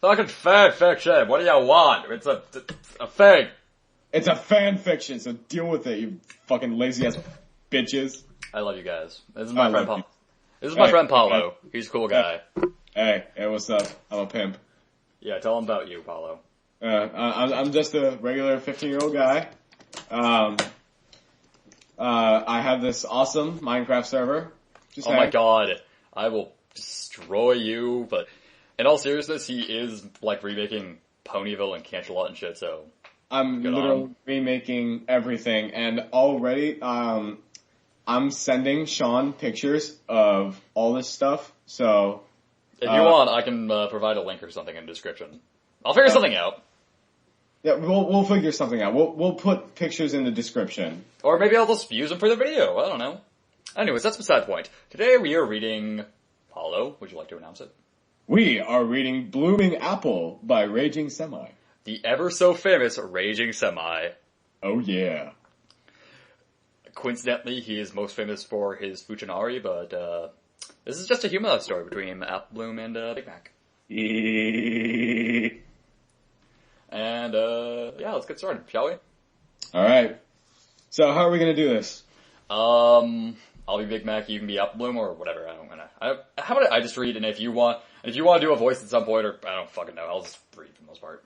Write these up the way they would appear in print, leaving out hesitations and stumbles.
Fucking fanfiction. What do you want? It's a thing. It's a fan fiction, so deal with it, you fucking lazy ass bitches. I love you guys. This is my friend Paul. This is my friend Paulo. He's a cool guy. Hey, what's up? I'm a pimp. Yeah, tell him about you, Paulo. I'm just a regular 15-year-old guy. I have this awesome Minecraft server. Oh my god, I will destroy you, but in all seriousness, he is, like, remaking Ponyville and Canterlot and shit, so... I'm literally remaking everything, and already, I'm sending Sean pictures of all this stuff, so... If you want, I can provide a link or something in the description. I'll figure something out. Yeah, we'll figure something out. We'll put pictures in the description. Or maybe I'll just use them for the video, I don't know. Anyways, that's beside the point. Today we are reading... Paulo, would you like to announce it? We are reading Blooming Apple by Raging Semi. The ever-so-famous Raging Semi. Oh yeah. Coincidentally, he is most famous for his Fuchinari, but this is just a human love story between Apple Bloom and Big Mac. And, yeah, let's get started, shall we? Alright. So, how are we gonna do this? I'll be Big Mac, you can be Apple Bloom, or whatever, how about I just read, and if you want to do a voice at some point, or I don't fucking know, I'll just read for the most part.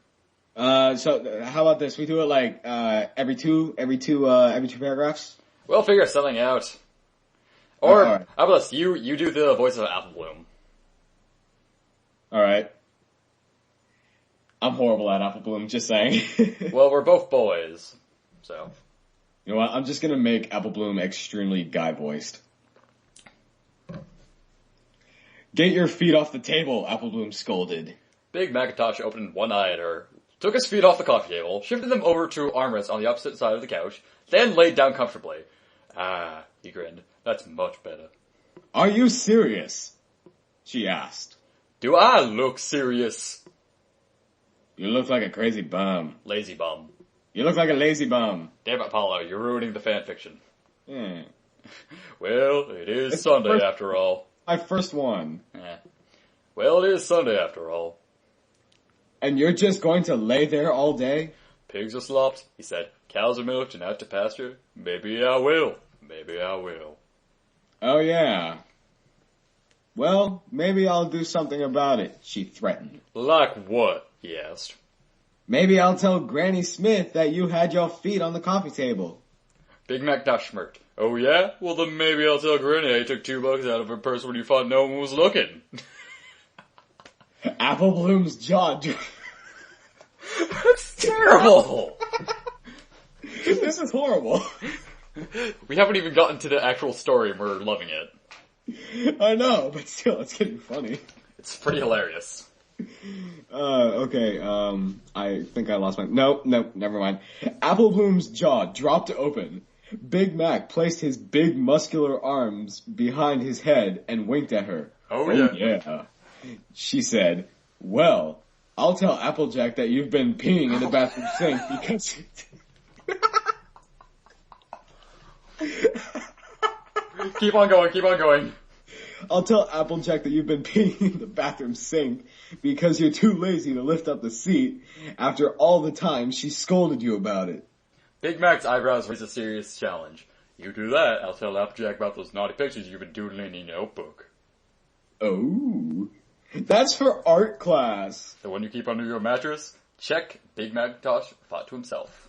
So, how about this? We do it like, every two paragraphs? We'll figure something out. Or, right. how about this, you do the voice of Apple Bloom. Alright. I'm horrible at Apple Bloom, just saying. Well, we're both boys, so. You know what, I'm just gonna make Apple Bloom extremely guy-voiced. Get your feet off the table, Apple Bloom scolded. Big Macintosh opened one eye at her, took his feet off the coffee table, shifted them over to armrests on the opposite side of the couch, then laid down comfortably. Ah, he grinned. That's much better. Are you serious? She asked. Do I look serious? You look like a crazy bum. Lazy bum. You look like a lazy bum. Damn it, Apollo, you're ruining the fanfiction. Yeah. Well, it is Sunday after all. My first one. Well, it is Sunday after all. And you're just going to lay there all day? Pigs are slopped, he said. Cows are milked and out to pasture. Maybe I will. Maybe I will. Oh yeah. Well, maybe I'll do something about it, she threatened. Like what? He asked. Maybe I'll tell Granny Smith that you had your feet on the coffee table. Big Macintosh smirked. Oh yeah? Well then maybe I'll tell Granny I took $2 out of her purse when you thought no one was looking. Apple Bloom's jaw. That's terrible! This is horrible. We haven't even gotten to the actual story and we're loving it. I know, but still, it's getting funny. It's pretty hilarious. Okay, I think I lost my... Nope, never mind. Apple Bloom's jaw dropped open. Big Mac placed his big muscular arms behind his head and winked at her. Oh yeah. She said, well, I'll tell Applejack that you've been peeing in the bathroom sink because... Keep on going. I'll tell Applejack that you've been peeing in the bathroom sink because you're too lazy to lift up the seat after all the time she scolded you about it. Big Mac's eyebrows raised a serious challenge. You do that, I'll tell Applejack about those naughty pictures you've been doodling in your notebook. Oh, that's for art class. The one you keep under your mattress? Check, Big Macintosh thought to himself.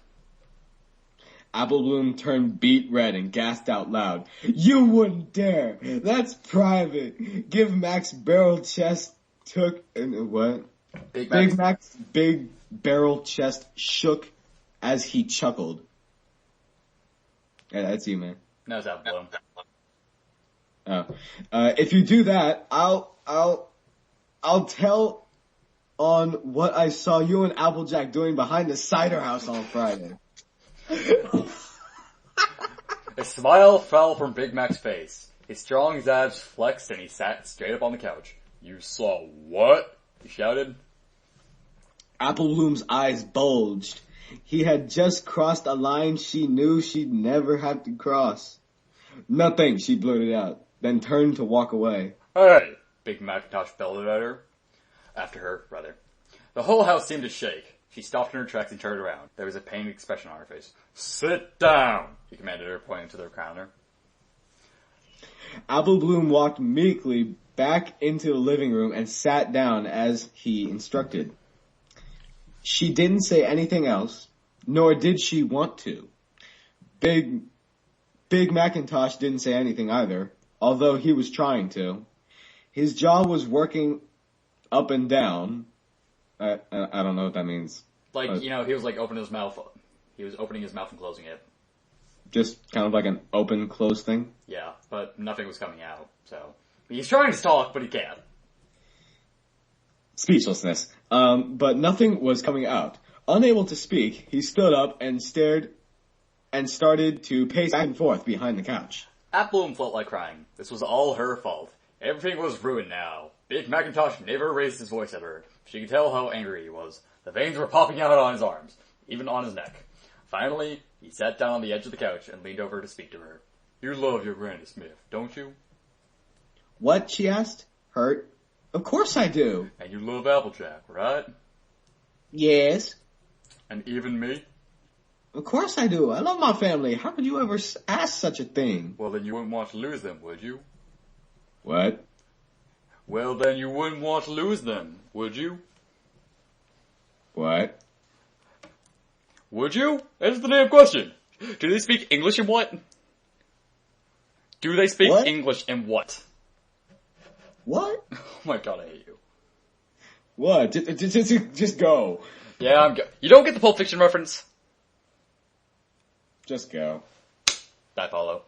Apple Bloom turned beet red and gasped out loud. You wouldn't dare! That's private! Give Mac's barrel chest took... what? Big Mac's big barrel chest shook as he chuckled. Yeah, that's you, man. No, it's Apple Bloom. Oh. If you do that, I'll tell on what I saw you and Applejack doing behind the cider house on Friday. A smile fell from Big Mac's face. His strong abs flexed and he sat straight up on the couch. You saw what? He shouted. Apple Bloom's eyes bulged. He had just crossed a line she knew she'd never have to cross. Nothing, she blurted out, then turned to walk away. Hey! Big Macintosh bellowed at her. After her, rather. The whole house seemed to shake. She stopped in her tracks and turned around. There was a pained expression on her face. "Sit down," he commanded her, pointing to the counter. Apple Bloom walked meekly back into the living room and sat down as he instructed. She didn't say anything else, nor did she want to. Big Macintosh didn't say anything either, although he was trying to. His jaw was working up and down. I don't know what that means. Like, he was like opening his mouth. He was opening his mouth and closing it. Just kind of like an open-close thing? Yeah, but nothing was coming out, so. He's trying to talk, but he can't. Speechlessness. But nothing was coming out. Unable to speak, he stood up and stared and started to pace back and forth behind the couch. Bloom felt like crying. This was all her fault. Everything was ruined now. Big Macintosh never raised his voice at her. She could tell how angry he was. The veins were popping out on his arms, even on his neck. Finally, he sat down on the edge of the couch and leaned over to speak to her. "You love your Granny Smith, don't you?" "What?" she asked. "Hurt?" "Of course I do." "And you love Applejack, right?" "Yes." "And even me?" "Of course I do. I love my family. How could you ever ask such a thing?" "Well, then you wouldn't want to lose them, would you?" "What?" "Well, then you wouldn't want to lose them, would you?" "What?" "Would you? That's the damn question. Do they speak English and what? Do they speak What? English and what?" "What?" Oh my god, I hate you. "What? Just go. Yeah, you don't get the Pulp Fiction reference? Just go." I follow.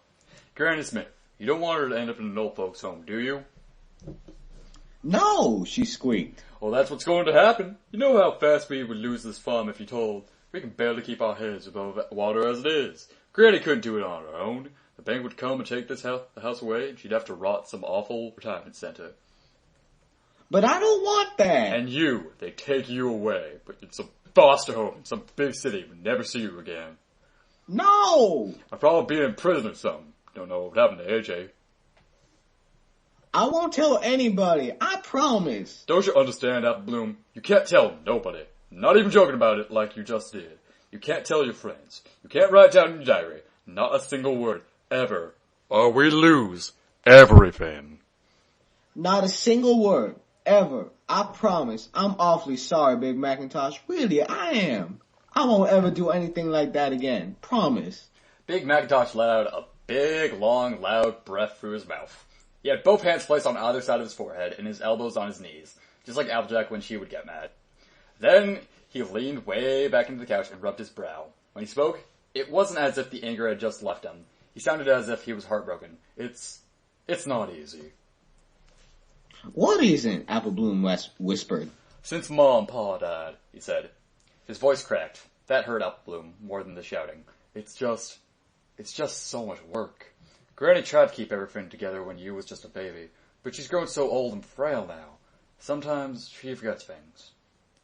"Granny Smith, you don't want her to end up in an old folks' home, do you?" "No," she squeaked. "Well, that's what's going to happen. You know how fast we would lose this farm if you told. We can barely keep our heads above water as it is. Granny couldn't do it on her own. The bank would come and take the house away, and she'd have to rot some awful retirement center. "But I don't want that." And they take you away, but it's a foster home in some big city. We'll never see you again. "No." I'll probably be in prison or something. Don't know what happened to AJ. "I won't tell anybody. I promise." Don't you understand, Apple Bloom? You can't tell nobody. I'm not even joking about it like you just did. You can't tell your friends. You can't write down in your diary. Not a single word. Ever. Or we lose everything. "Not a single word. Ever. I promise. I'm awfully sorry, Big Macintosh. Really, I am. I won't ever do anything like that again. Promise." Big Macintosh let out a big, long, loud breath through his mouth. He had both hands placed on either side of his forehead and his elbows on his knees, just like Applejack when she would get mad. Then he leaned way back into the couch and rubbed his brow. When he spoke, it wasn't as if the anger had just left him. He sounded as if he was heartbroken. It's not easy. "What isn't?" Apple Bloom whispered. "Since Mom and Pa died," he said. His voice cracked. That hurt Apple Bloom more than the shouting. It's just so much work. Granny tried to keep everything together when you was just a baby, but she's grown so old and frail now. Sometimes she forgets things.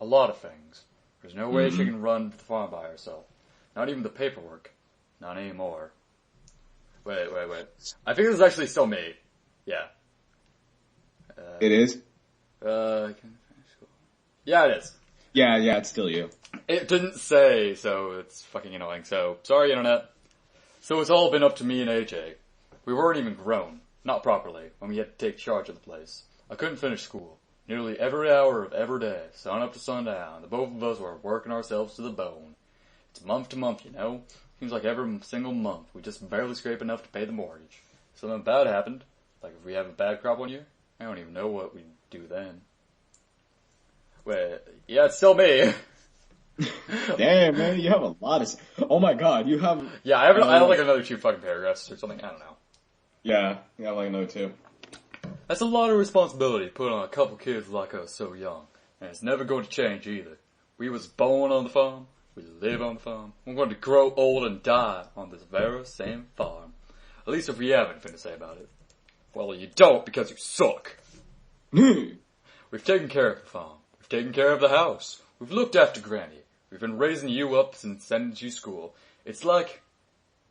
A lot of things. There's no way she can run the farm by herself. Not even the paperwork. Not anymore. Wait. I think this is actually still me. Yeah. It is? Yeah, it is. Yeah, it's still you. It didn't say, so it's fucking annoying. So, sorry, Internet. So it's all been up to me and AJ. We weren't even grown. Not properly, when we had to take charge of the place. I couldn't finish school. Nearly every hour of every day, sun up to sundown, the both of us were working ourselves to the bone. It's month to month, Seems like every single month we just barely scrape enough to pay the mortgage. If something bad happened, like if we have a bad crop one year, I don't even know what we'd do then. Wait, yeah, it's still me. Damn, man, you have a lot of... Oh my god, you have... Yeah, I have like another 2 fucking paragraphs or something, I don't know. Yeah, you have like another 2. That's a lot of responsibility put on a couple kids like us so young. And it's never going to change either. We was born on the farm, we live on the farm, we're going to grow old and die on this very same farm. At least if we have anything to say about it. Well, you don't because you suck. We've taken care of the farm. We've taken care of the house. We've looked after Granny. We've been raising you up and sending you to school. It's like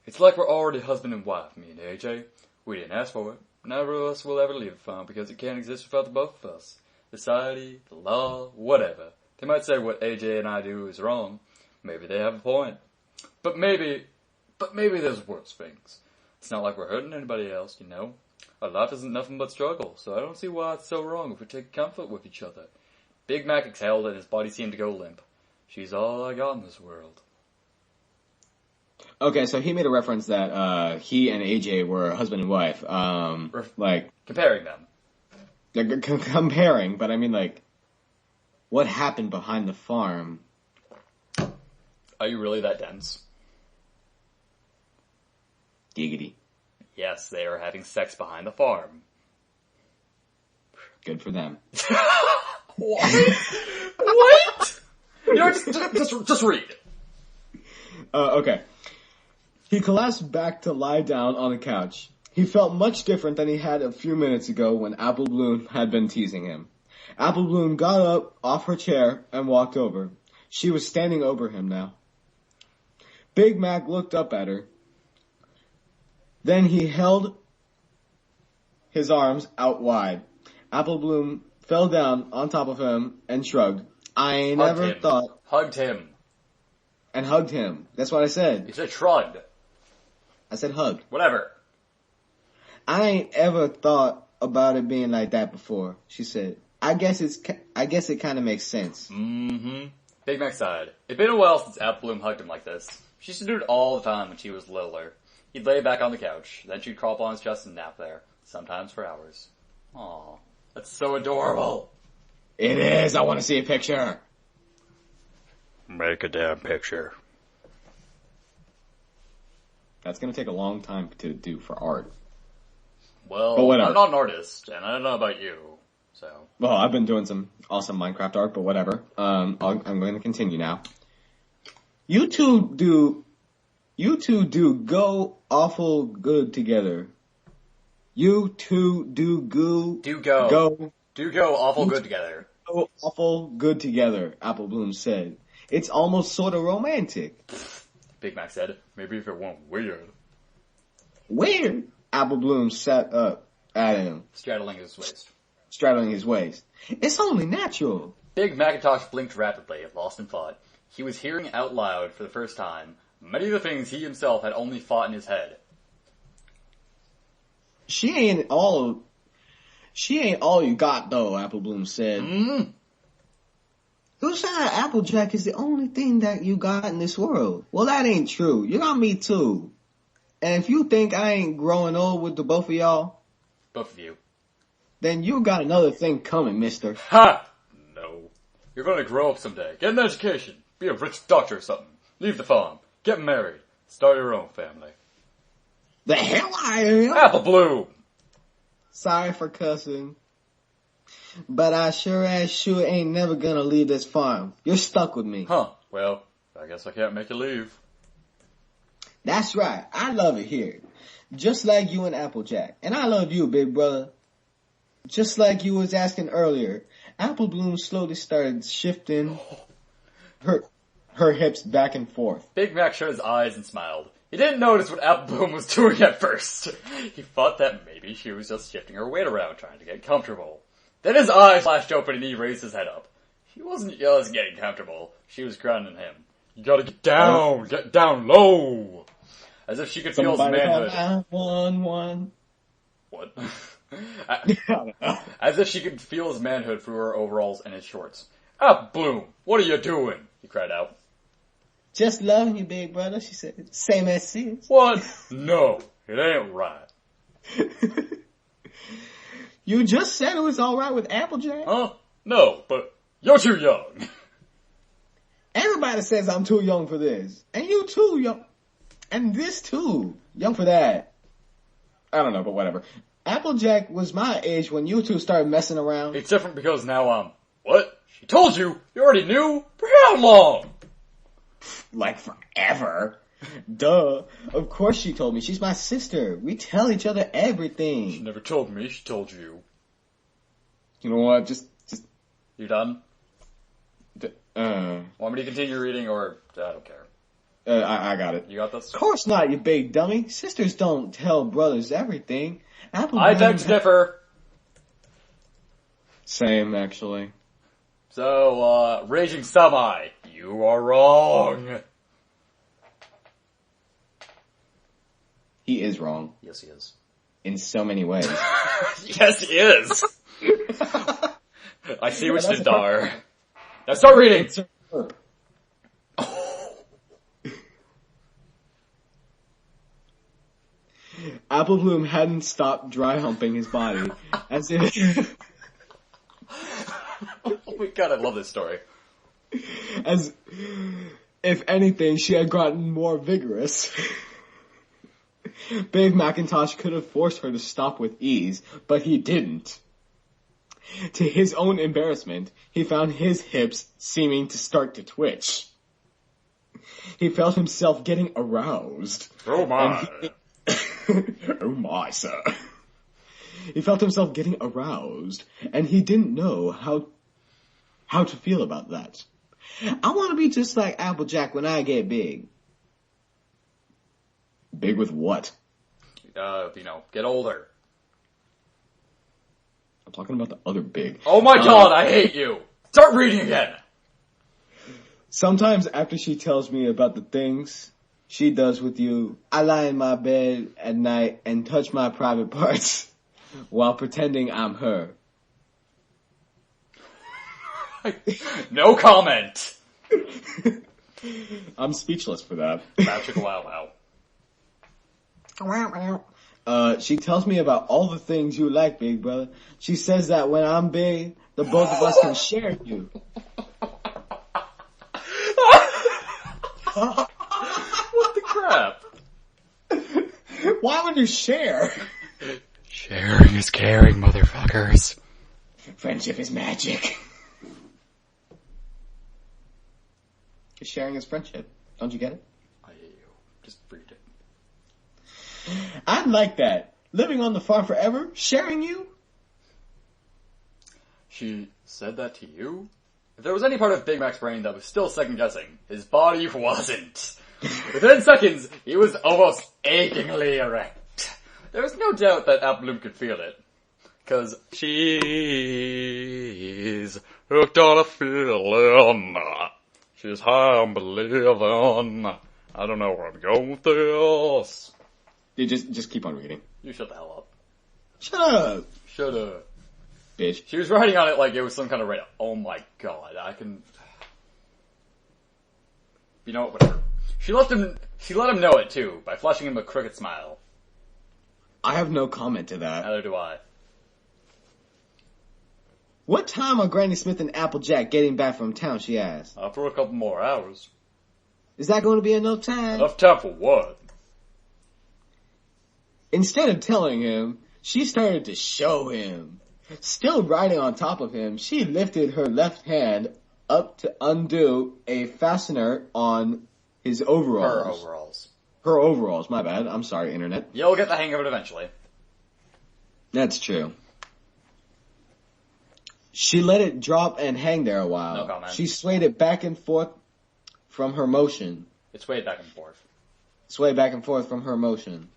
we're already husband and wife, me and AJ. We didn't ask for it. Neither of us will ever leave the farm because it can't exist without the both of us. Society, the law, whatever. They might say what AJ and I do is wrong. Maybe they have a point. But maybe there's worse things. It's not like we're hurting anybody else, you know? Our life isn't nothing but struggle, so I don't see why it's so wrong if we take comfort with each other. Big Mac exhaled and his body seemed to go limp. She's all I got in this world. Okay, so he made a reference that he and AJ were husband and wife. Like comparing them. They're comparing, but I mean, like, what happened behind the farm? Are you really that dense? Giggity. Yes, they are having sex behind the farm. Good for them. What? What? You know, just read. Okay. He collapsed back to lie down on the couch. He felt much different than he had a few minutes ago when Apple Bloom had been teasing him. Apple Bloom got up off her chair and walked over. She was standing over him now. Big Mac looked up at her. Then he held his arms out wide. Apple Bloom fell down on top of him and shrugged. I never thought... Hugged him. And hugged him. That's what I said. You said shrugged. I said hugged. Whatever. I ain't ever thought about it being like that before, she said. I guess it kind of makes sense. Mm-hmm. Big Mac sighed. It'd been a while since Apple Bloom hugged him like this. She used to do it all the time when she was littler. He'd lay back on the couch, then she'd crawl up on his chest and nap there, sometimes for hours. Aw, that's so adorable. It is. I want to see a picture. Make a damn picture. That's going to take a long time to do for art. Well, I'm not an artist, and I don't know about you, so. Well, I've been doing some awesome Minecraft art, but whatever. I'm going to continue now. You two do go awful good together. You two do go awful good together. Go awful good together, Apple Bloom said. It's almost sort of romantic. Big Mac said, maybe if it weren't weird. Weird? Apple Bloom sat up at him. Straddling his waist. It's only natural. Big Macintosh blinked rapidly, lost in thought. He was hearing out loud for the first time many of the things he himself had only thought in his head. She ain't all you got though, Apple Bloom said. Mm-hmm. Who said Applejack is the only thing that you got in this world? Well, that ain't true. You got me too. And if you think I ain't growing old with the both of y'all. Both of you. Then you got another thing coming, mister. Ha! No. You're gonna grow up someday. Get an education. Be a rich doctor or something. Leave the farm. Get married. Start your own family. The hell I am! Apple Bloom! Sorry for cussing. But I sure ain't never gonna leave this farm. You're stuck with me. Huh. Well, I guess I can't make you leave. That's right. I love it here. Just like you and Applejack. And I love you, big brother. Just like you was asking earlier. Apple Bloom slowly started shifting her hips back and forth. Big Mac shut his eyes and smiled. He didn't notice what Apple Bloom was doing at first. He thought that maybe she was just shifting her weight around, trying to get comfortable. Then his eyes flashed open and he raised his head up. She wasn't just getting comfortable. She was grounding him. You gotta get down low. As if she could feel his manhood. 911. What? As if she could feel his manhood through her overalls and his shorts. Apple Bloom, what are you doing? He cried out. Just loving you, big brother, she said. Same as sis. What? No, it ain't right. You just said it was alright with Applejack. Huh? No, but you're too young. Everybody says I'm too young for this. And you too young. And this too. Young for that. I don't know, but whatever. Applejack was my age when you two started messing around. It's different because now I'm... What? She told you? You already knew? For how long? Like forever. Duh. Of course she told me. She's my sister. We tell each other everything. She never told me. She told you. You know what? Just. You done? Want me to continue reading or... I don't care. I got it. You got this? Of course not, you big dummy. Sisters don't tell brothers everything. I beg to differ. Same, actually. So, Raging Semi, you are wrong. He is wrong. Yes, he is. In so many ways. Yes, he is. I see what you did there. Now start reading. Apple Bloom hadn't stopped dry humping his body, as if Oh my god, I love this story. as if anything, she had gotten more vigorous. Big Macintosh could have forced her to stop with ease, but he didn't. To his own embarrassment, he found his hips seeming to start to twitch. He felt himself getting aroused. Oh my. Oh my, sir. He felt himself getting aroused, and he didn't know how to feel about that. I want to be just like Applejack when I get big. Big with what? Get older. I'm talking about the other big. Oh my god, I hate you! Start reading again! Sometimes after she tells me about the things she does with you, I lie in my bed at night and touch my private parts while pretending I'm her. No comment! I'm speechless for that. Magic wow wow. She tells me about all the things you like, big brother. She says that when I'm big, the both of us can share you. What the crap? Why would you share? Sharing is caring, motherfuckers. Friendship is magic. Sharing is friendship. Don't you get it? I hate you. Just read it. I'd like that. Living on the farm forever, sharing you? She said that to you? If there was any part of Big Mac's brain that was still second guessing, his body wasn't. Within seconds, he was almost achingly erect. There was no doubt that Apple Bloom could feel it. 'Cause she's hooked on a feeling. She's high on believing. I don't know where I'm going with this. Dude, just keep on reading. You shut the hell up. Shut up, Shut up. bitch. She was writing on it like it was some kind of oh my god, I can... You know what, whatever. She let him know it too, by flashing him a crooked smile. I have no comment to that. Neither do I. What time are Granny Smith and Applejack getting back from town, she asked. For a couple more hours. Is that going to be enough time? Enough time for what? Instead of telling him, she started to show him. Still riding on top of him, she lifted her left hand up to undo a fastener on his overalls. Her overalls. Her overalls, my bad. I'm sorry, internet. You'll get the hang of it eventually. That's true. She let it drop and hang there a while. No comment. She swayed it back and forth from her motion. It swayed back and forth. Swayed back and forth from her motion.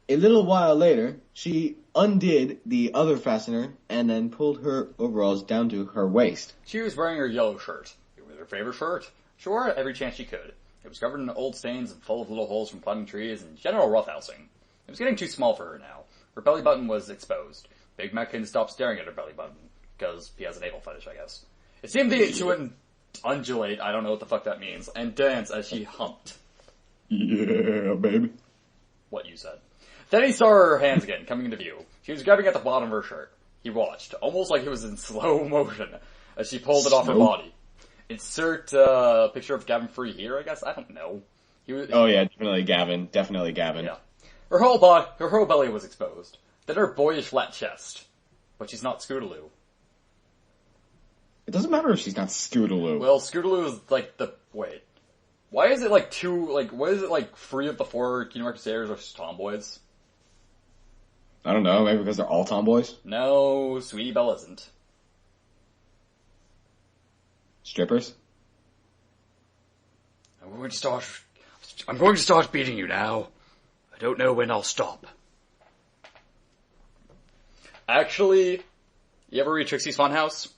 A little while later, she undid the other fastener and then pulled her overalls down to her waist. She was wearing her yellow shirt. It was her favorite shirt. She wore it every chance she could. It was covered in old stains and full of little holes from climbing trees and general roughhousing. It was getting too small for her now. Her belly button was exposed. Big Mac couldn't stop staring at her belly button, because he has an anal fetish, I guess. It seemed that she wouldn't undulate, I don't know what the fuck that means, and dance as she humped. Yeah, baby. What you said. Then he saw her hands again, coming into view. She was grabbing at the bottom of her shirt. He watched, almost like it was in slow motion, as she pulled it off her body. Insert picture of Gavin Free here, I guess? I don't know. Oh yeah, definitely Gavin. Definitely Gavin. Yeah. Her whole belly was exposed. Then her boyish flat chest. But she's not Scootaloo. It doesn't matter if she's not Scootaloo. Well, Scootaloo is like wait. Why is it like why is it like 3 of the 4 Kingdom Crusaders are tomboys? I don't know, maybe because they're all tomboys? No, Sweetie Belle isn't. Strippers? I'm going to start beating you now. I don't know when I'll stop. Actually, you ever read Trixie's Funhouse?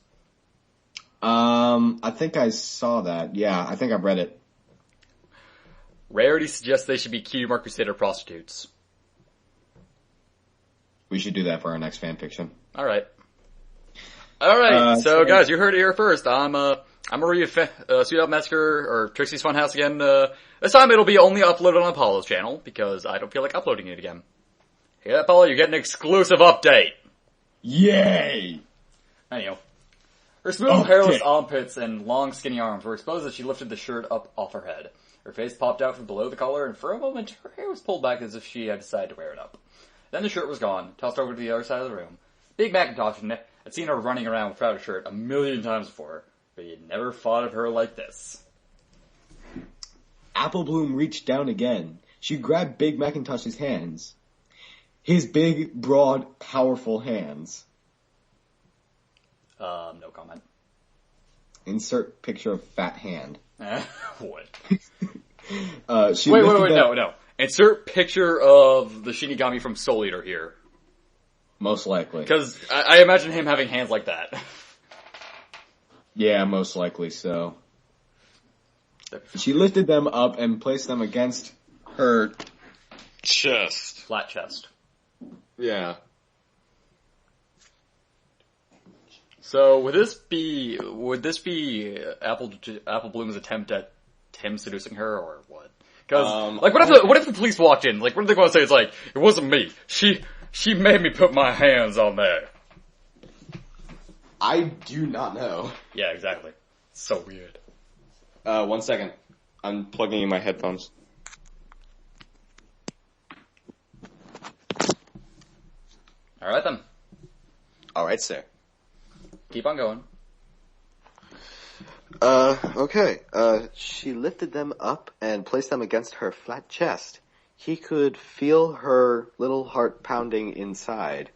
I think I saw that. Yeah, I think I've read it. Rarity suggests they should be Cutie Crusader prostitutes. We should do that for our next fanfiction. Alright. Alright, so guys, you heard it here first. I'm Maria Sweet Up Massacre, or Trixie's Funhouse again. This time it'll be only uploaded on Apollo's channel, because I don't feel like uploading it again. Hey, Apollo, you get an exclusive update! Yay! Anyhow. Her smooth, hairless armpits and long, skinny arms were exposed as she lifted the shirt up off her head. Her face popped out from below the collar, and for a moment, her hair was pulled back as if she had decided to wear it up. Then the shirt was gone, tossed over to the other side of the room. Big Macintosh had seen her running around without a shirt 1,000,000 times before, but he had never thought of her like this. Apple Bloom reached down again. She grabbed Big Macintosh's hands. His big, broad, powerful hands. No comment. Insert picture of fat hand. What? Wait, no. Insert picture of the Shinigami from Soul Eater here. Most likely. Because I imagine him having hands like that. Yeah, most likely so. She lifted them up and placed them against her chest. Flat chest. Yeah. So would this be Apple Bloom's attempt at him seducing her, or what? Because what if the police walked in? Like, what are they going to say? It's like, it wasn't me. She made me put my hands on there. I do not know. Yeah, exactly. So weird. 1 second. I'm plugging in my headphones. Alright then. Alright, sir. Keep on going. Okay. She lifted them up and placed them against her flat chest. He could feel her little heart pounding inside.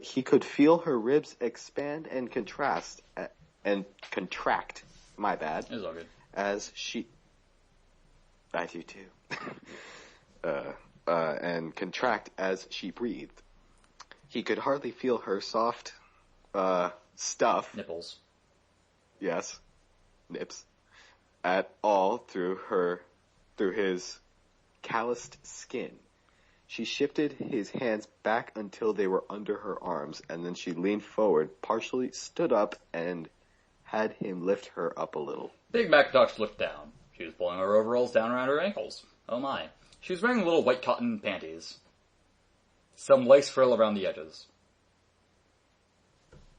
He could feel her ribs expand and contract. My bad. It's all good. I do too. And contract as she breathed. He could hardly feel her soft, stuff. Nipples. Yes. Nips. At all through his calloused skin. She shifted his hands back until they were under her arms, and then she leaned forward, partially stood up, and had him lift her up a little. Big Macintosh looked down. She was pulling her overalls down around her ankles. Oh my. She was wearing little white cotton panties. Some lace frill around the edges.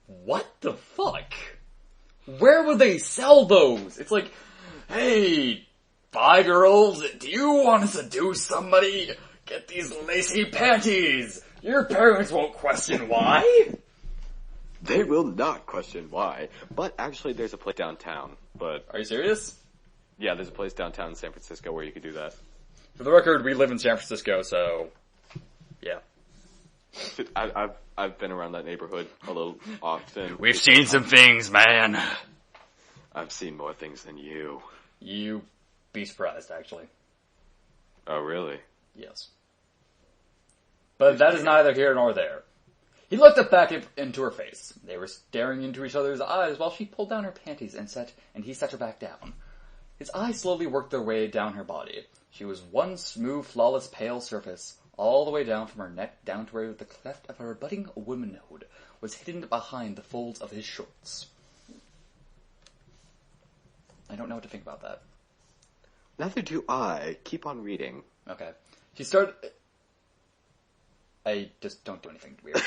What the fuck? Where would they sell those? It's like, hey, 5-year-olds, do you want to seduce somebody? Get these lacy panties. Your parents won't question why. They will not question why. But actually, there's a place downtown. But are you serious? Yeah, there's a place downtown in San Francisco where you could do that. For the record, we live in San Francisco, so yeah. I've been around that neighborhood a little often. We've seen some things, man. I've seen more things than you. You'd be surprised, actually. Oh, really? Yes. But that is neither here nor there. He looked up back into her face. They were staring into each other's eyes while she pulled down her panties and he set her back down. His eyes slowly worked their way down her body. She was one smooth, flawless, pale surface, all the way down from her neck down to where the cleft of her budding womanhood was hidden behind the folds of his shorts. I don't know what to think about that. Neither do I. Keep on reading. Okay. She started... just don't do anything weird.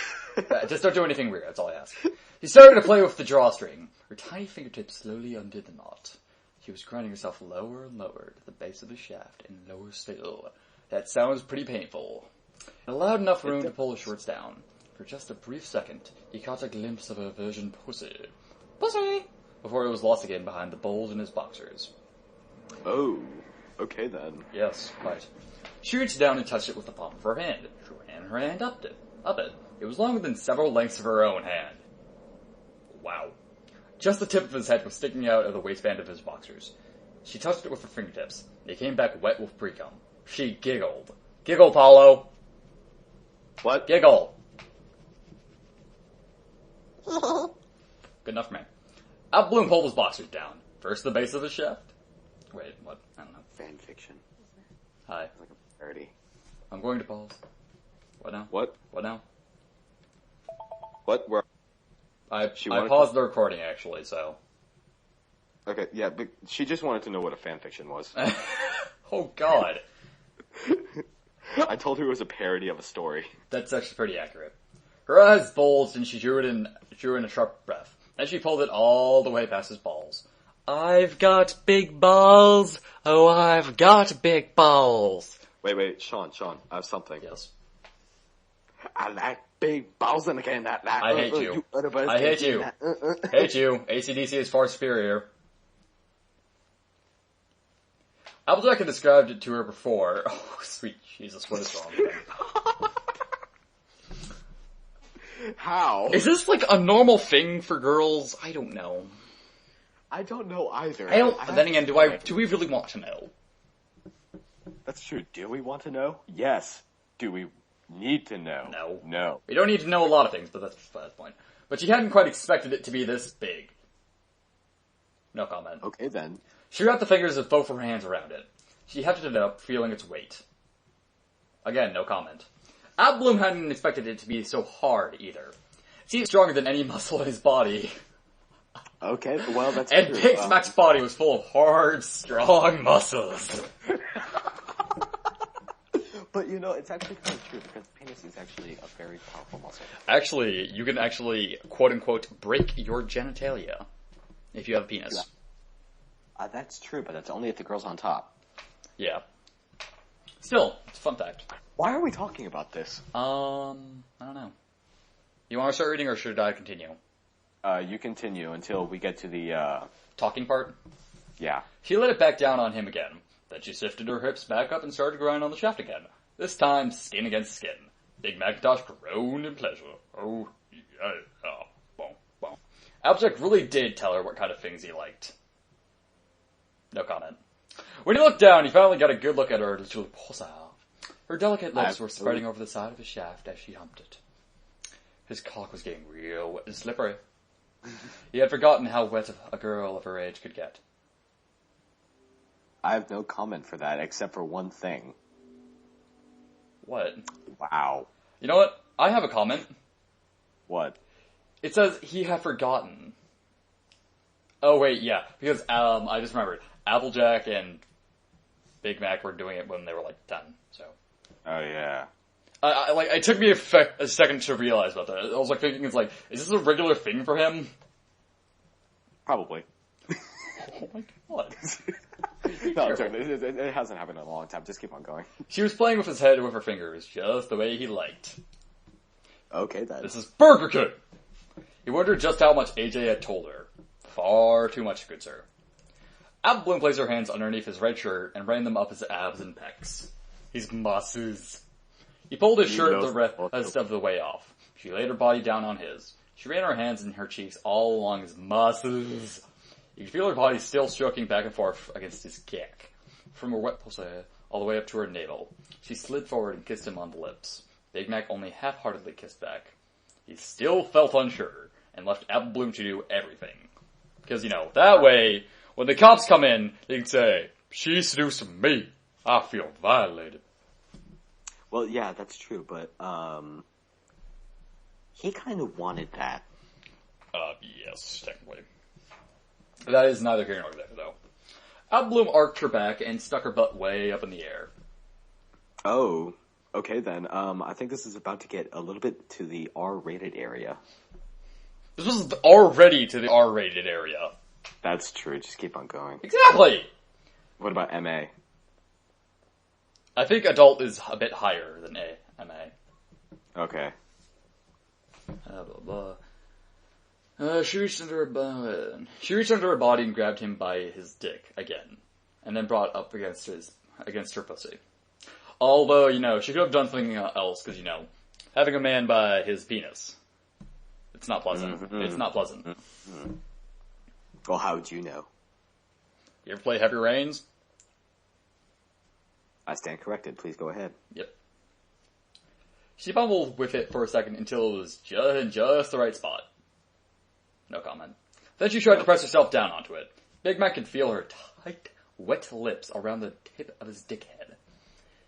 Just don't do anything weird, that's all I ask. She started to play with the drawstring. Her tiny fingertips slowly undid the knot. She was grinding herself lower and lower to the base of the shaft, and lower still. That sounds pretty painful. It allowed enough room to pull her shorts down. For just a brief second, he caught a glimpse of her virgin pussy. Pussy! Before it was lost again behind the bulge in his boxers. Oh, okay then. Yes, quite. She reached down and touched it with the palm of her hand. She ran her hand up it. It was longer than several lengths of her own hand. Wow. Just the tip of his head was sticking out of the waistband of his boxers. She touched it with her fingertips. They came back wet with pre-cum. She giggled. Giggle, Paulo! What? Giggle! Good enough for me. Bloom pulled his boxers down. First the base of his shaft. Wait, what? I don't know. Fanfiction. Hi. Like a parody. I'm going to pause. What now? What? What now? What? Where? I wanted paused the recording, actually, so... Okay, yeah, but she just wanted to know what a fanfiction was. Oh, God. I told her it was a parody of a story. That's actually pretty accurate. Her eyes bulged and she drew in a sharp breath. Then she pulled it all the way past his balls. I've got big balls. Oh, I've got big balls. Wait, Sean, I have something. Yes. I like big balls and again that. I hate you. I hate you. Hate you. AC/DC is far superior. Applejack had described it to her before. Oh, sweet Jesus, what is wrong with him? How? Is this like a normal thing for girls? I don't know. I don't know either. Then again, do we really want to know? That's true. Do we want to know? Yes. Do we need to know? No. We don't need to know a lot of things, but that's the point. But she hadn't quite expected it to be this big. No comment. Okay, then. She wrapped the fingers of both of her hands around it. She hefted it up, feeling its weight. Again, no comment. Bloom hadn't expected it to be so hard, either. It seemed stronger than any muscle in his body. Okay, well, that's and true. Pix Mac's body was full of hard, strong muscles. But, it's actually kind of true, because penis is actually a very powerful muscle. Actually, you can actually, quote-unquote, break your genitalia if you have a penis. Yeah. That's true, but that's only if the girl's on top. Yeah. Still, it's a fun fact. Why are we talking about this? I don't know. You want to start reading, or should I continue? You continue until we get to the, talking part? Yeah. She let it back down on him again. Then she shifted her hips back up and started to grind on the shaft again. This time, skin against skin. Big Macintosh groaned in pleasure. Oh, yeah, boom. Applejack really did tell her what kind of things he liked. No comment. When he looked down, he finally got a good look at her little posa. Her delicate lips were spreading over the side of his shaft as she humped it. His cock was getting real wet and slippery. He had forgotten how wet a girl of her age could get. I have no comment for that, except for one thing. What? Wow. You know what? I have a comment. What? It says he had forgotten. Oh wait, yeah, because I just remembered. Applejack and Big Mac were doing it when they were like 10, so. Oh yeah. It took me a second to realize about that. I was like thinking, is this a regular thing for him? Probably. Oh my god. No, I'm joking. It hasn't happened in a long time. Just keep on going. She was playing with his head with her fingers, just the way he liked. Okay, then. This is Burger King! He wondered just how much AJ had told her. Far too much, good sir. Bloom placed her hands underneath his red shirt and ran them up his abs and pecs. His muscles. He pulled his shirt the rest of the way off. She laid her body down on his. She ran her hands and her cheeks all along his muscles. You could feel her body still stroking back and forth against his kick. From her wet pussy all the way up to her navel. She slid forward and kissed him on the lips. Big Mac only half-heartedly kissed back. He still felt unsure, and left Bloom to do everything. Because, that way, when the cops come in, they can say, she seduced me. I feel violated. Well, yeah, that's true, but, he kind of wanted that. Yes, technically. That is neither here nor there, though. Bloom arched her back and stuck her butt way up in the air. Oh, okay then. I think this is about to get a little bit to the R-rated area. This was already to the R-rated area. That's true. Just keep on going. Exactly! What about MA? I think adult is a bit higher than MA. Okay. She reached under her body and grabbed him by his dick again, and then brought up against her pussy. Although, she could have done something else, because, having a man by his penis. It's not pleasant. Mm-hmm. It's not pleasant. Mm-hmm. Well, how would you know? You ever play Heavy Rains? I stand corrected. Please go ahead. Yep. She fumbled with it for a second until it was in just the right spot. No comment. Then she tried to press herself down onto it. Big Mac could feel her tight, wet lips around the tip of his dickhead.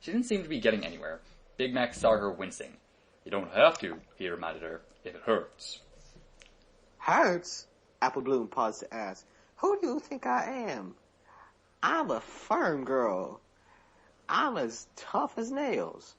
She didn't seem to be getting anywhere. Big Mac saw her wincing. You don't have to, he reminded her, if it hurts. Hurts? Apple Bloom paused to ask, who do you think I am? I'm a firm girl. I'm as tough as nails.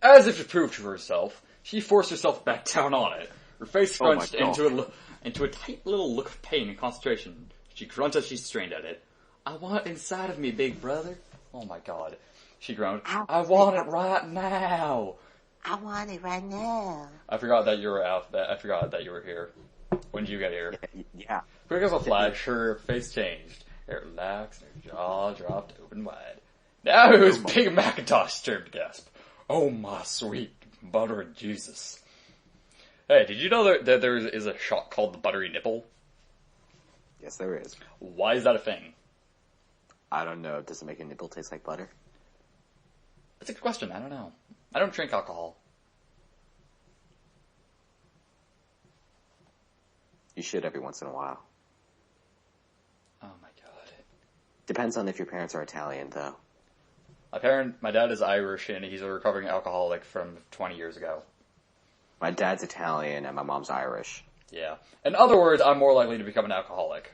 As if to prove to herself, she forced herself back down on it. Her face scrunched into a tight little look of pain and concentration. She grunted as she strained at it. I want it inside of me, big brother. Oh my god. She groaned. I want it right now. I want it right now. I forgot that you were out. I forgot that you were here. When did you get here? Yeah. Quick as a flash, her face changed. It relaxed and her jaw dropped open wide. Now it was Big Macintosh's turn to gasp. Oh my sweet buttery Jesus. Hey, did you know that there is a shot called the buttery nipple? Yes, there is. Why is that a thing? I don't know. Does it make a nipple taste like butter? That's a good question. I don't know. I don't drink alcohol. You should every once in a while. Oh my god. Depends on if your parents are Italian, though. My dad is Irish and he's a recovering alcoholic from 20 years ago. My dad's Italian and my mom's Irish. Yeah. In other words, I'm more likely to become an alcoholic.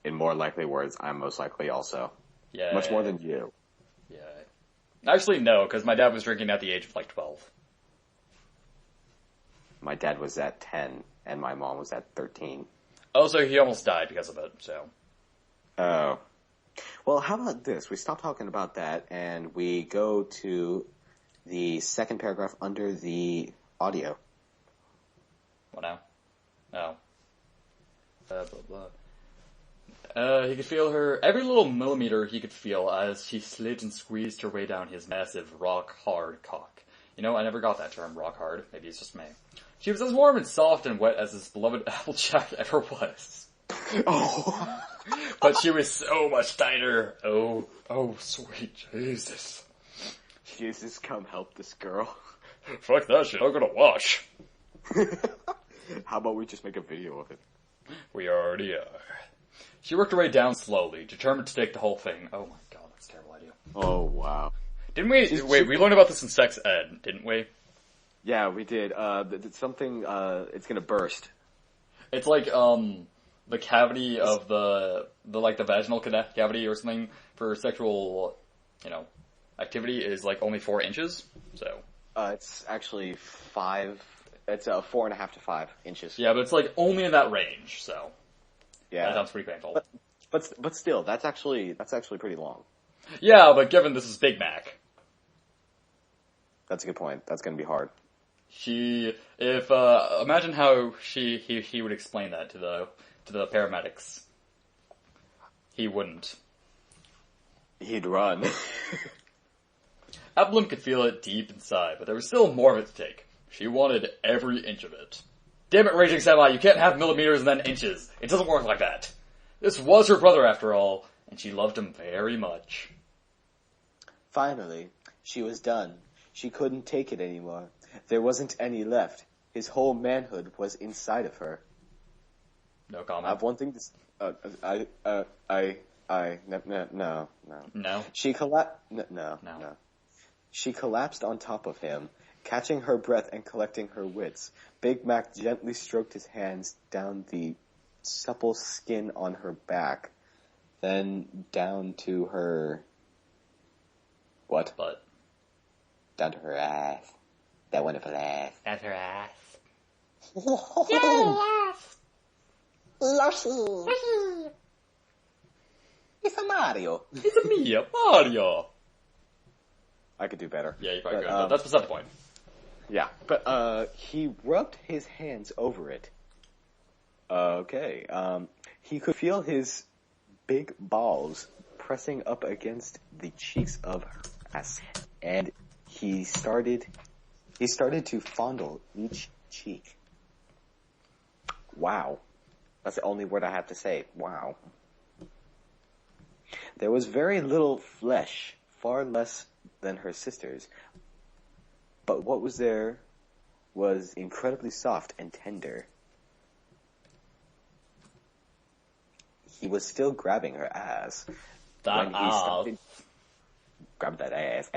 In more likely words, I'm most likely also. Yeah. Much more than you. Yeah. Actually, no, because my dad was drinking at the age of like 12. My dad was at 10 and my mom was at 13. Also, he almost died because of it, so. Oh. Well, how about this? We stop talking about that and we go to the second paragraph under the audio. What now? No. Blah, blah. He could feel her, every little millimeter he could feel as she slid and squeezed her way down his massive, rock-hard cock. You know, I never got that term, rock-hard. Maybe it's just me. She was as warm and soft and wet as his beloved Applejack ever was. Oh. But she was so much tighter. Oh, sweet Jesus. Jesus, come help this girl. Fuck that shit, I'm gonna wash. How about we just make a video of it? We already are. She worked her way down slowly, determined to take the whole thing. Oh my god, that's a terrible idea. Oh, wow. Didn't we? Wait, we learned about this in sex ed, didn't we? Yeah, we did. It's something, it's gonna burst. It's like, the cavity of the vaginal cavity or something for sexual, activity is like only 4 inches, so. It's actually 5, it's 4.5 to 5 inches. Yeah, but it's like only in that range, so. Yeah. That sounds pretty painful. But still, that's actually pretty long. Yeah, but given this is Big Mac. That's a good point. That's gonna be hard. Imagine how he would explain that to the paramedics. He wouldn't. He'd run. Applin could feel it deep inside, but there was still more of it to take. She wanted every inch of it. Damn it, Raging Semi, you can't have millimeters and then inches. It doesn't work like that. This was her brother after all, and she loved him very much. Finally, she was done. She couldn't take it anymore. There wasn't any left. His whole manhood was inside of her. No comment. I have one thing to no. No? She no. She collapsed on top of him, catching her breath and collecting her wits. Big Mac gently stroked his hands down the supple skin on her back, then down to her... What? Butt. Down to her ass. That wonderful ass. That's her ass. Yes! Yoshi! It's a Mario. It's a me, Mario. I could do better. Yeah, you probably could, but that's beside the point. Yeah, but he rubbed his hands over it. Okay, he could feel his big balls pressing up against the cheeks of her ass, and he started to fondle each cheek. Wow. That's the only word I have to say. Wow. There was very little flesh, far less than her sister's, but what was there was incredibly soft and tender. he was still grabbing her ass. That ass. Grab that ass.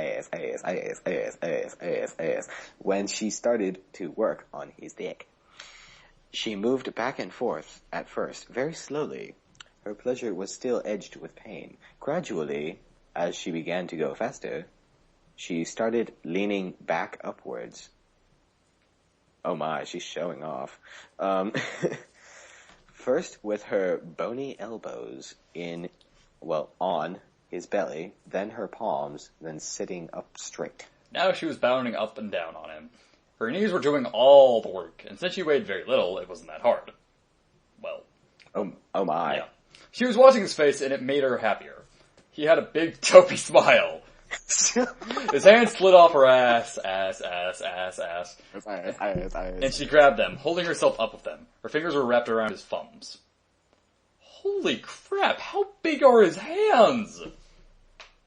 When she started to work on his dick. She moved back and forth at first, very slowly. Her pleasure was still edged with pain. Gradually, as she began to go faster, she started leaning back upwards. Oh my, she's showing off. First with her bony elbows on his belly, then her palms, then sitting up straight. Now she was bounding up and down on him. Her knees were doing all the work, and since she weighed very little, it wasn't that hard. Well. Oh my. Yeah. She was watching his face, and it made her happier. He had a big, dopey smile. His hand slid off her ass. And she grabbed them, holding herself up with them. Her fingers were wrapped around his thumbs. Holy crap, how big are his hands?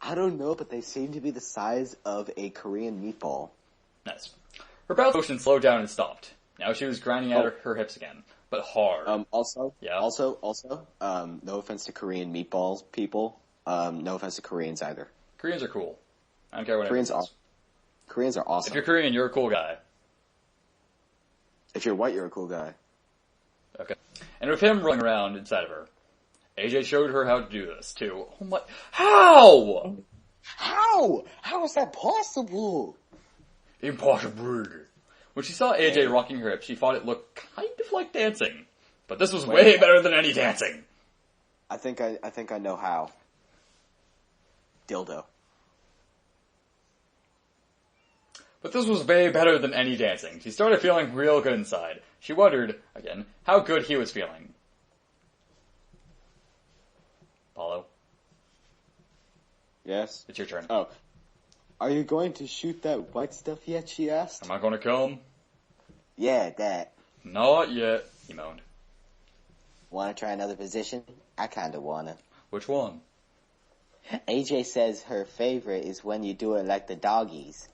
I don't know, but they seem to be the size of a Korean meatball. Nice. Her bowel motion slowed down and stopped. Now she was grinding at her hips again, but hard. Also, no offense to Korean meatballs people, no offense to Koreans either. Koreans are cool. I don't care what Koreans are awesome. If you're Korean, you're a cool guy. If you're white, you're a cool guy. Okay. And with him running around inside of her, AJ showed her how to do this, too. Oh my... How? How is that possible? Impossible. When she saw AJ rocking her hips, she thought it looked kind of like dancing. But this was way better than any dancing. I think I know how. Dildo. But this was way better than any dancing. She started feeling real good inside. She wondered, again, how good he was feeling. Paulo? Yes? It's your turn. Oh. Are you going to shoot that white stuff yet, she asked? Am I gonna come? Yeah, that. Not yet, he moaned. Wanna try another position? I kinda wanna. Which one? AJ says her favorite is when you do it like the doggies.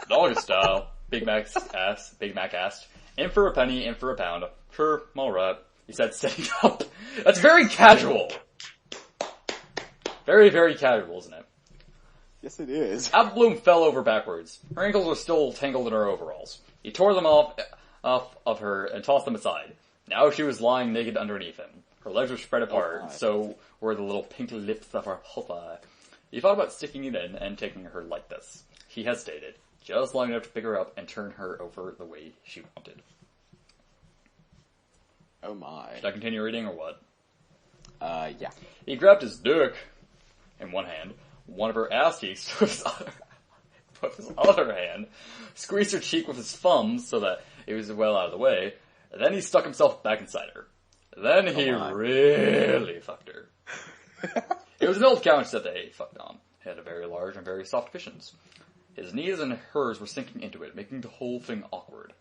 Doggy style. Big Mac asked. In for a penny, in for a pound. Sure, alright. He said, sitting up. That's very casual. Very, very casual, isn't it? Yes, it is. Apple Bloom fell over backwards. Her ankles were still tangled in her overalls. He tore them off of her and tossed them aside. Now she was lying naked underneath him. Her legs were spread apart, so were the little pink lips of her pulpa. He thought about sticking it in and taking her like this. He hesitated, just long enough to pick her up and turn her over the way she wanted. Oh my. Should I continue reading or what? Yeah. He grabbed his dick in one hand, one of her ass cheeks with his other hand, squeezed her cheek with his thumbs so that it was well out of the way, and then he stuck himself back inside her. Then he really fucked her. It was an old couch that they fucked on. It had a very large and very soft cushions. His knees and hers were sinking into it, making the whole thing awkward.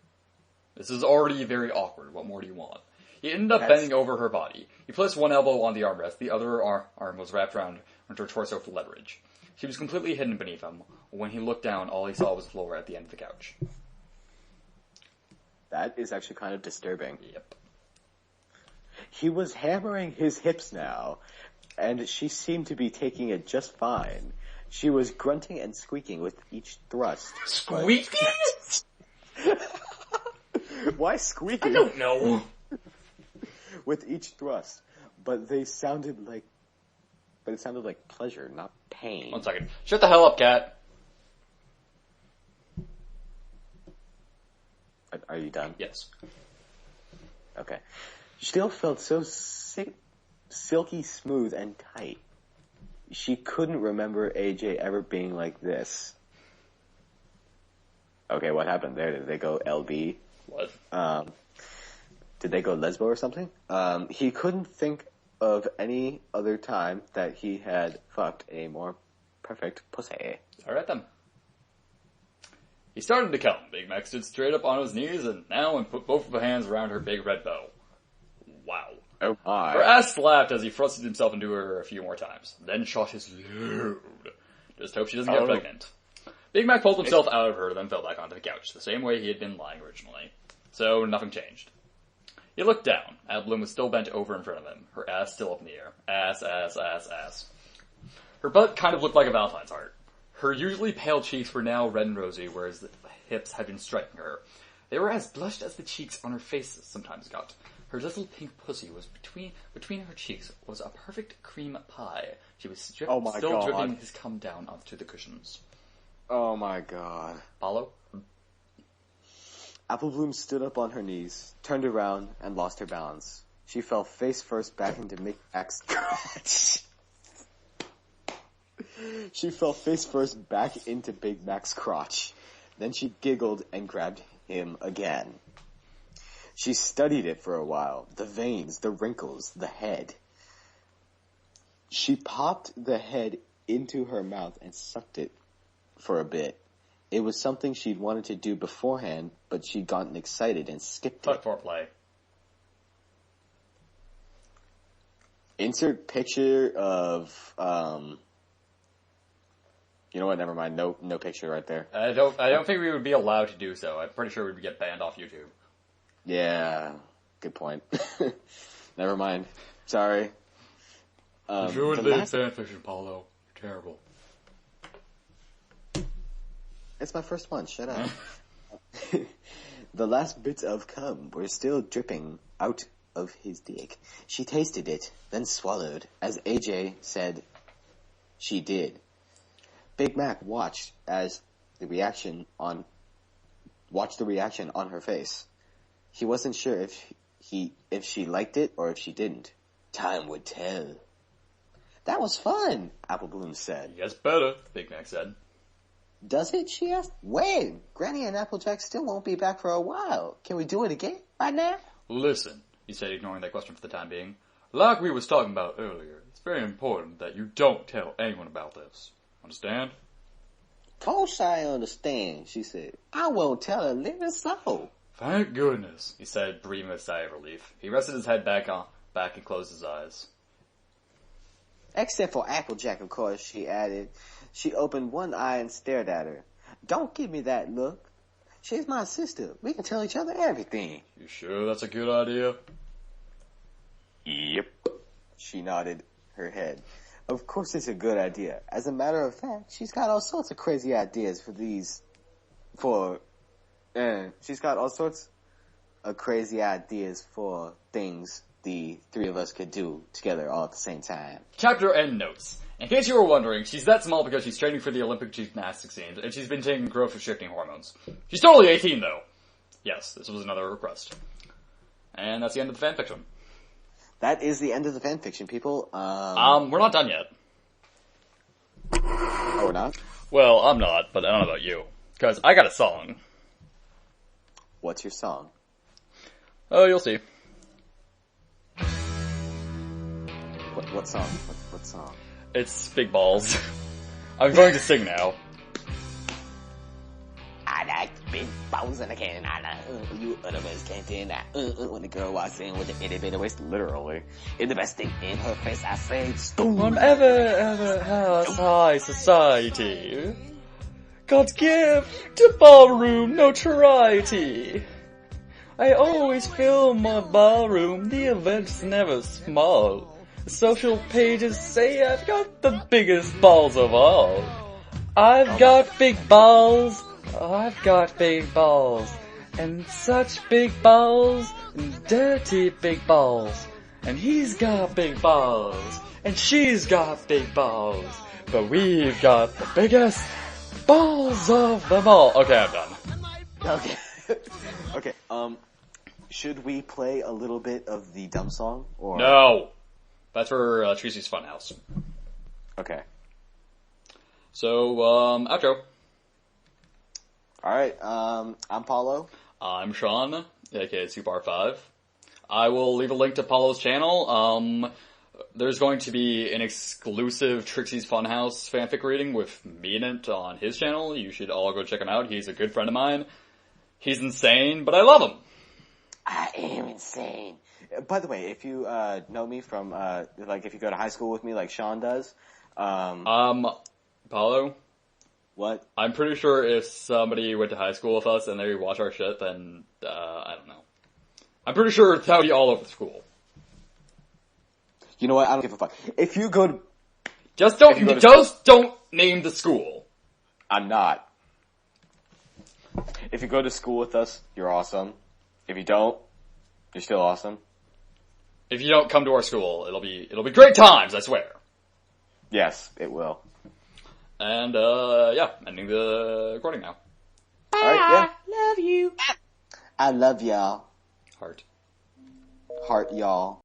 This is already very awkward. What more do you want? He ended up bending over her body. He placed one elbow on the armrest. The other arm was wrapped around her torso for leverage. She was completely hidden beneath him. When he looked down, all he saw was the floor at the end of the couch. That is actually kind of disturbing. Yep. He was hammering his hips now, and she seemed to be taking it just fine. She was grunting and squeaking with each thrust. Squeaking? Why squeaking? I don't know. With each thrust. But it sounded like pleasure, not pain. 1 second. Shut the hell up, cat. Are you done? Yes. Okay. She still felt so silky smooth and tight. She couldn't remember AJ ever being like this. Okay, what happened there? Did they go LB? What? Did they go lesbo or something? He couldn't think of any other time that he had fucked a more perfect pussy. Alright then. He started to come. Big Mac stood straight up on his knees and put both of his hands around her big red bow. Wow. Oh my. Her ass slapped as he thrusted himself into her a few more times. Then shot his load. Just hope she doesn't get pregnant. Big Mac pulled himself out of her, then fell back onto the couch, the same way he had been lying originally. So, nothing changed. He looked down. Appleblom was still bent over in front of him, her ass still up in the air. Ass, ass, ass, ass. Her butt kind of looked like a Valentine's heart. Her usually pale cheeks were now red and rosy, whereas the hips had been striking her. They were as blushed as the cheeks on her face sometimes got. Her little pink pussy was between her cheeks was a perfect cream pie. She was still dripping his cum down onto the cushions. Oh my god. Apollo? Appleblom stood up on her knees, turned around, and lost her balance. She fell face first back into Big Mac's crotch. She fell face first back into Big Mac's crotch. Then she giggled and grabbed him again. She studied it for a while. The veins, the wrinkles, the head. She popped the head into her mouth and sucked it for a bit. It was something she'd wanted to do beforehand, but she'd gotten excited and skipped it. Foreplay. Insert picture of, you know what, never mind, no picture right there. I don't think we would be allowed to do so. I'm pretty sure we'd get banned off YouTube. Yeah, good point. Never mind. Sorry. You ruined the fanfiction, Paulo. You're terrible. It's my first one, shut up. The last bits of cum were still dripping out of his dick. She tasted it, then swallowed, as AJ said she did. Big Mac watched the reaction on her face. He wasn't sure if she liked it or if she didn't. Time would tell. That was fun, Appleblom said. Yes, better, Big Mac said. Does it? She asked. Wait, Granny and Applejack still won't be back for a while. Can we do it again right now? Listen, he said, ignoring that question for the time being. Like we was talking about earlier, it's very important that you don't tell anyone about this. Understand? Of course I understand, she said. I won't tell a living soul. Thank goodness, he said, breathing a sigh of relief. He rested his head back and closed his eyes. Except for Applejack, of course, she added. She opened one eye and stared at her. Don't give me that look. She's my sister. We can tell each other everything. You sure that's a good idea? Yep. She nodded her head. Of course it's a good idea. As a matter of fact, she's got all sorts of crazy ideas she's got all sorts of crazy ideas for things the three of us could do together all at the same time. Chapter end notes. In case you were wondering, she's that small because she's training for the Olympic gymnastics teams, and she's been taking growth-restricting hormones. She's totally 18, though. Yes, this was another request. And that's the end of the fanfiction. That is the end of the fanfiction, people. We're not done yet. Oh, we're not? Well, I'm not, but I don't know about you. Because I got a song. What's your song? Oh, you'll see. What song? What song? It's Big Balls. I'm going to sing now. I like big balls in the can. I like you other ones can't deny. When the girl walks in with the itty bitty waist, literally, in the best thing in her face, I say, One ever has high society. God's gift to ballroom notoriety. I always fill my ballroom. The event's never small. The social pages say I've got the biggest balls of all. I've got big balls. I've got big balls. And such big balls. And dirty big balls. And he's got big balls. And she's got big balls. But we've got the biggest balls of them all. Okay, I'm done. Okay. Okay, should we play a little bit of the dumb song? Or No! That's for Tracy's Funhouse. Okay. So, outro. Alright, I'm Paulo. I'm Sean, aka Super5. I will leave a link to Paulo's channel. There's going to be an exclusive Trixie's Funhouse fanfic reading with me in it on his channel. You should all go check him out. He's a good friend of mine. He's insane, but I love him. I am insane. By the way, if you know me from if you go to high school with me like Sean does, Paulo? What? I'm pretty sure if somebody went to high school with us and they watch our shit, then I don't know. I'm pretty sure it's how you all over the school. You know what? I don't give a fuck. If you go to... Just don't name the school. I'm not. If you go to school with us, you're awesome. If you don't, you're still awesome. If you don't come to our school, it'll be great times, I swear. Yes, it will. And, yeah, ending the recording now. Alright, yeah. Love you. I love y'all. Heart. Heart y'all.